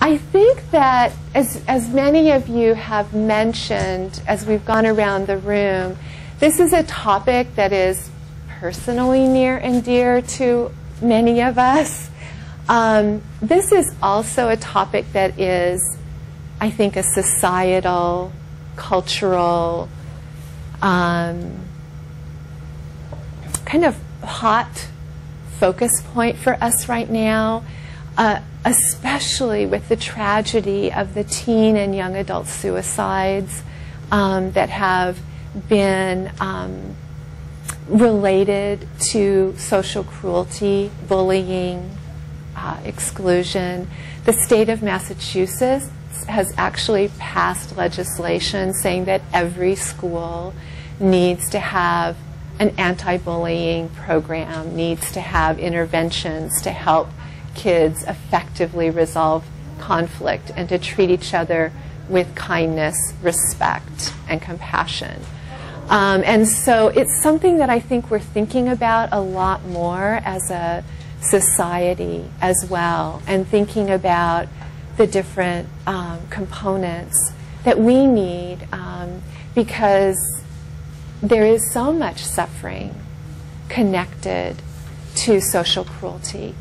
I think that, as many of you have mentioned as we've gone around the room, this is a topic that is personally near and dear to many of us. This is also a topic that is, I think, a societal, cultural, kind of hot focus point for us right now, especially with the tragedy of the teen and young adult suicides that have been related to social cruelty, bullying, exclusion. The state of Massachusetts has actually passed legislation saying that every school needs to have an anti-bullying program, needs to have interventions to help kids effectively resolve conflict and to treat each other with kindness, respect, and compassion. And so it's something that I think we're thinking about a lot more as a society as well, and thinking about the different components that we need because there is so much suffering connected to social cruelty.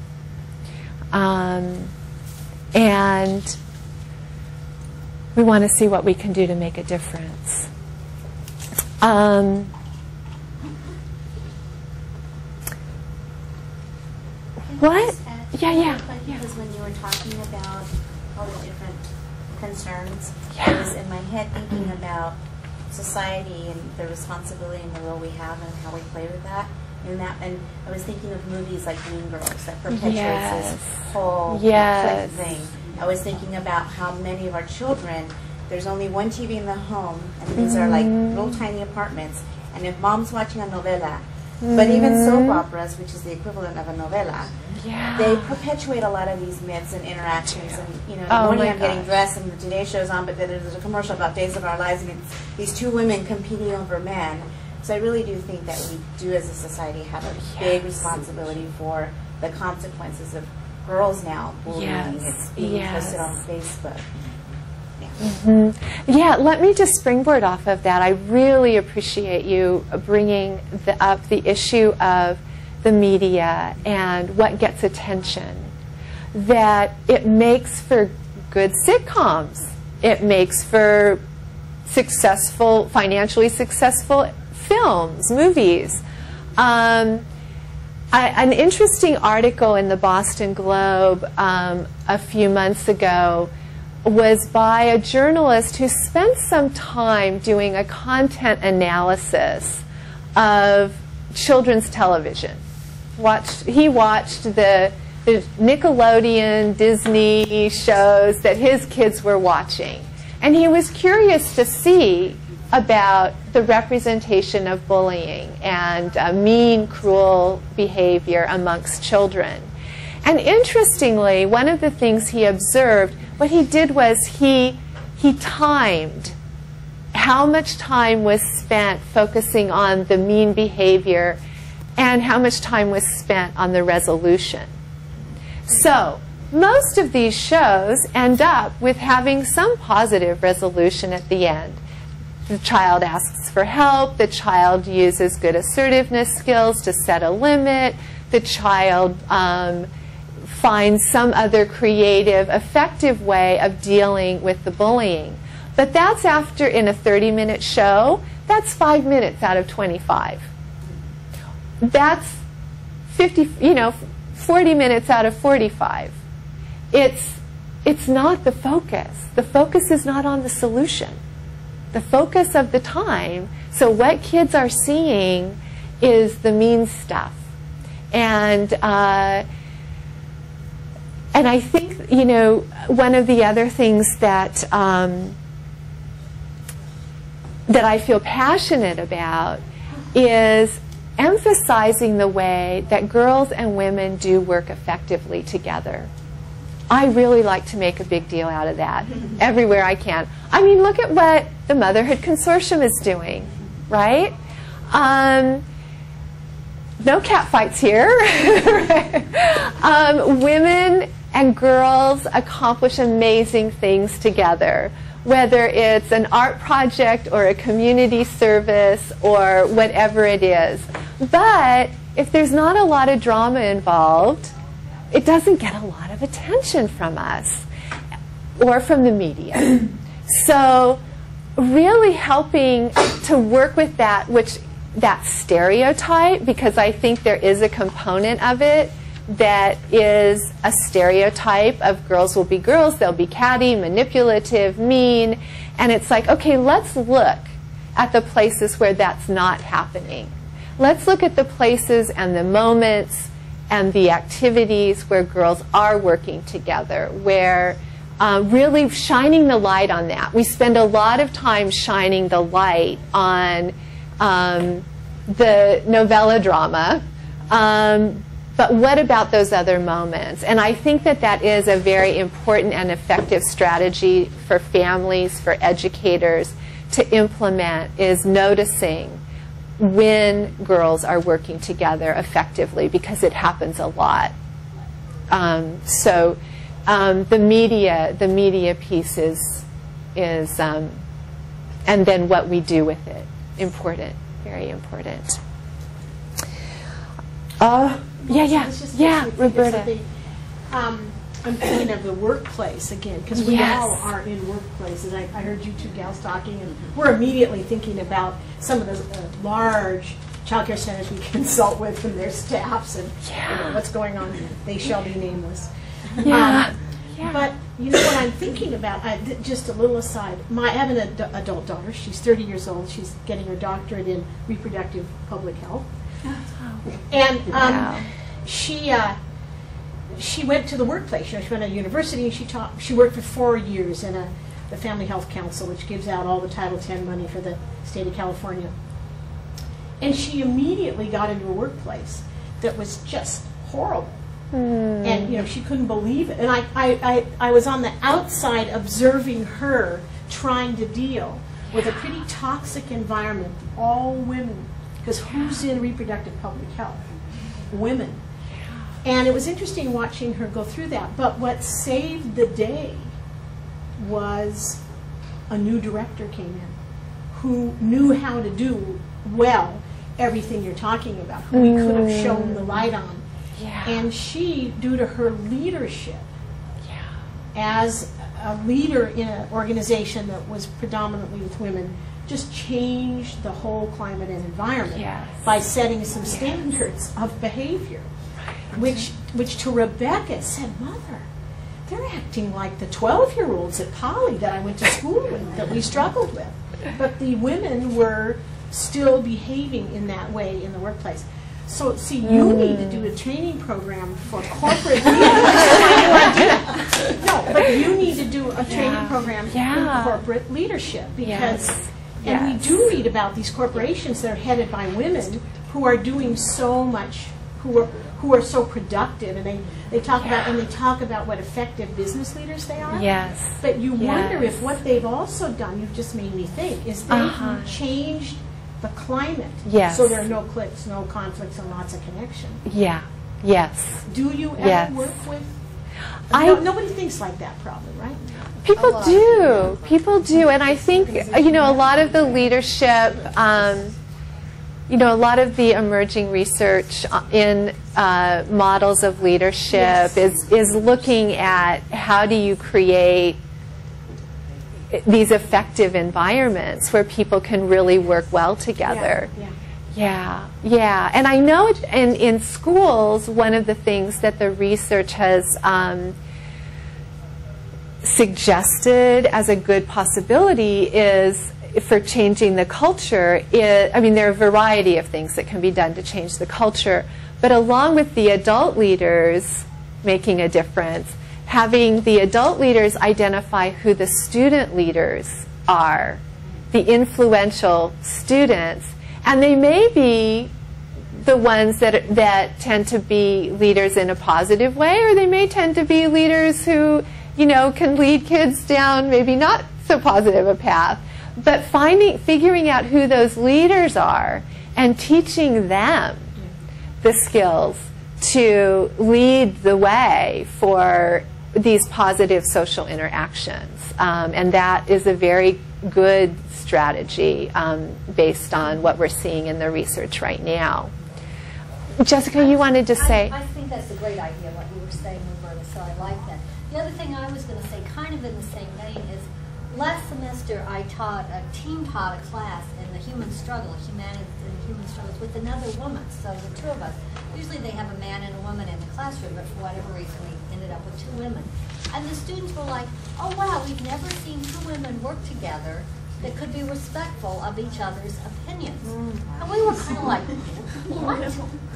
And we want to see what we can do to make a difference. What? Yeah. Because when you were talking about all the different concerns, Yeah. I was in my head thinking about society and the responsibility and the role we have and how we play with that. And I was thinking of movies like Mean Girls that perpetuates this whole Yes. thing. I was thinking about how many of our children, there's only one TV in the home, and these are like little tiny apartments. And if mom's watching a novela, but even soap operas, which is the equivalent of a novela, they perpetuate a lot of these myths and interactions. And in the morning I'm getting dressed, and the Today Show's on, but then there's a commercial about Days of Our Lives, and it's these two women competing over men. So I really do think that we do, as a society, have a big responsibility for the consequences of girls now bullying. It's being posted on Facebook. Yeah, let me just springboard off of that. I really appreciate you bringing up the issue of the media and what gets attention. That it makes for good sitcoms. It makes for successful, financially successful films, movies. An interesting article in the Boston Globe a few months ago was by a journalist who spent some time doing a content analysis of children's television. He watched the Nickelodeon, Disney shows that his kids were watching. And he was curious to see about the representation of bullying and mean, cruel behavior amongst children. And interestingly, one of the things he observed, what he did was he timed how much time was spent focusing on the mean behavior and how much time was spent on the resolution. So most of these shows end up with having some positive resolution at the end. The child asks for help, the child uses good assertiveness skills to set a limit, the child finds some other creative, effective way of dealing with the bullying. But that's after, in a 30-minute show, that's 5 minutes out of 25. That's 40 minutes out of 45. It's not the focus. The focus is not on the solution. The focus of the time, so what kids are seeing is the mean stuff. And I think, one of the other things that that I feel passionate about is emphasizing the way that girls and women do work effectively together. I really like to make a big deal out of that everywhere I can. I mean, look at what the Motherhood Consortium is doing, right? No cat fights here. Women and girls accomplish amazing things together, whether it's an art project or a community service or whatever it is. But if there's not a lot of drama involved, it doesn't get a lot of attention from us or from the media. So really helping to work with that stereotype, because I think there is a component of it that is a stereotype of girls will be girls, they'll be catty, manipulative, mean, and it's like, okay, let's look at the places where that's not happening. Let's look at the places and the moments and the activities where girls are working together, where really shining the light on that. We spend a lot of time shining the light on the novella drama, but what about those other moments? And I think that that is a very important and effective strategy for families, for educators to implement, is noticing when girls are working together effectively, because it happens a lot. The media piece is and then what we do with it, important, very important. Yeah, Roberta. I'm thinking of the workplace again, because we all are in workplaces. I heard you two gals talking, and we're immediately thinking about some of the large child care centers we consult with and their staffs and what's going on. They shall be nameless. But you know what I'm thinking about, just a little aside, I have an adult daughter. She's 30 years old. She's getting her doctorate in reproductive public health. And she went to the workplace. She went to university, and she worked for 4 years in the Family Health Council, which gives out all the Title X money for the state of California. And she immediately got into a workplace that was just horrible. And you know, she couldn't believe it. And I was on the outside observing her trying to deal with a pretty toxic environment, all women, because who's in reproductive public health? Women. And it was interesting watching her go through that. But what saved the day was a new director came in who knew how to do well everything you're talking about, who we could have shown the light on. And she, due to her leadership as a leader in an organization that was predominantly with women, just changed the whole climate and environment by setting some standards of behavior, which to Rebecca said, Mother, they're acting like the 12-year-olds at Poly that I went to school with, that we struggled with. But the women were still behaving in that way in the workplace. So, see, you need to do a training program for corporate leaders. No, but you need to do a training program for corporate leadership, because, and we do read about these corporations that are headed by women who are doing so much, who are so productive, and they talk about what effective business leaders they are. But you wonder if what they've also done, you've just made me think, is they've changed the climate, so there are no cliques, no conflicts, and lots of connection. Do you ever work with? Nobody thinks like that, probably, right? People do. People do, and I think a lot of the leadership, a lot of the emerging research in models of leadership is looking at how do you create these effective environments where people can really work well together. And I know in schools, one of the things that the research has suggested as a good possibility is for changing the culture. There are a variety of things that can be done to change the culture, but along with the adult leaders making a difference, having the adult leaders identify who the student leaders are, the influential students, and they may be the ones that tend to be leaders in a positive way, or they may tend to be leaders who, can lead kids down maybe not so positive a path. But figuring out who those leaders are and teaching them the skills to lead the way for these positive social interactions. And that is a very good strategy based on what we're seeing in the research right now. Jessica, you wanted to say? I think that's a great idea, what you were saying, Roberta, so I like that. The other thing I was going to say, kind of in the same vein, is last semester I taught a class in the human struggle, humanities and human struggles, with another woman, so the two of us. Usually they have a man and a woman in the classroom, but for whatever reason we ended up with 2 women. And the students were like, oh wow, we've never seen 2 women work together that could be respectful of each other's opinions. And we were kind of like, what?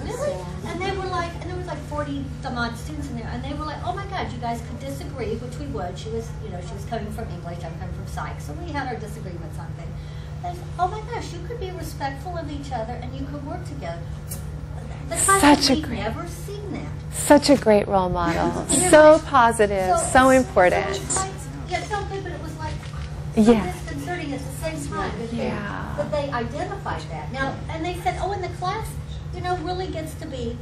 Really? And they were like, and there was like 40 some odd students in there, and they were like, oh my God, you guys could disagree, which we would. She was, you know, she was coming from English, I'm coming from psych, so we had our disagreements on things. And, oh my gosh, you could be respectful of each other, and you could work together. We've never seen that. Such a great role model. So positive, so important. Yeah, it felt good, but it was like Yeah. disconcerting at the same time. Yeah. But they identified that. Now, and they said, oh, in the class, you know, really gets to be,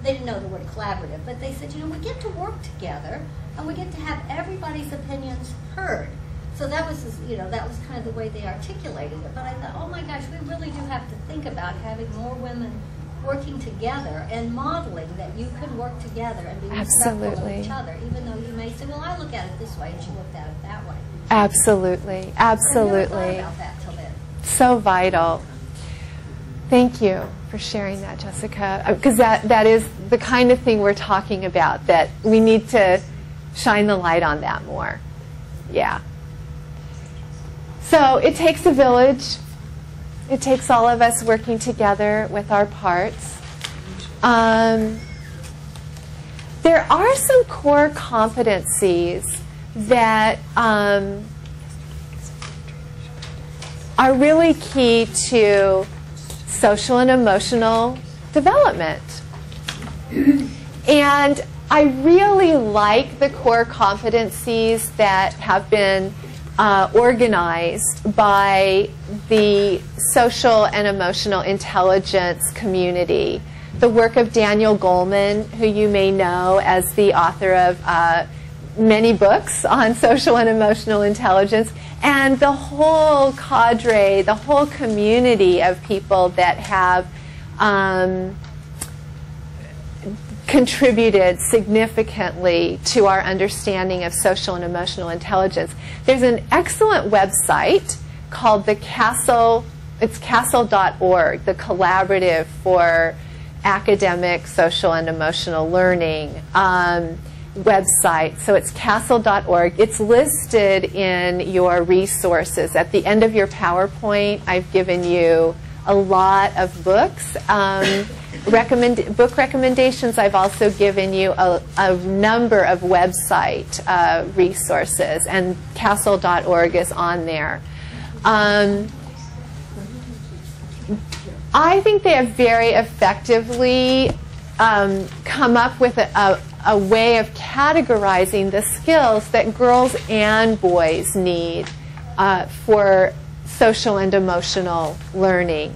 they didn't know the word collaborative, but they said, you know, we get to work together, and we get to have everybody's opinions heard. So that was, you know, that was kind of the way they articulated it. But I thought, oh my gosh, we really do have to think about having more women working together and modeling that you can work together and be respectful of each other, even though you may say, well, I look at it this way, and she looked at it that way. Absolutely, absolutely. I never thought about that till then. So vital. Thank you for sharing that, Jessica, because that is the kind of thing we're talking about, that we need to shine the light on that more. Yeah. So it takes a village. It takes all of us working together with our parts. There are some core competencies that are really key to social and emotional development. And I really like the core competencies that have been organized by the social and emotional intelligence community. The work of Daniel Goleman, who you may know as the author of many books on social and emotional intelligence, and the whole cadre, the whole community of people that have contributed significantly to our understanding of social and emotional intelligence. There's an excellent website called the CASEL, it's CASEL.org, the Collaborative for Academic, Social, and Emotional Learning website. So it's CASEL.org. It's listed in your resources. At the end of your PowerPoint, I've given you a lot of books. Book recommendations. I've also given you a number of website resources, and CASEL.org is on there. I think they have very effectively come up with a way of categorizing the skills that girls and boys need for social and emotional learning.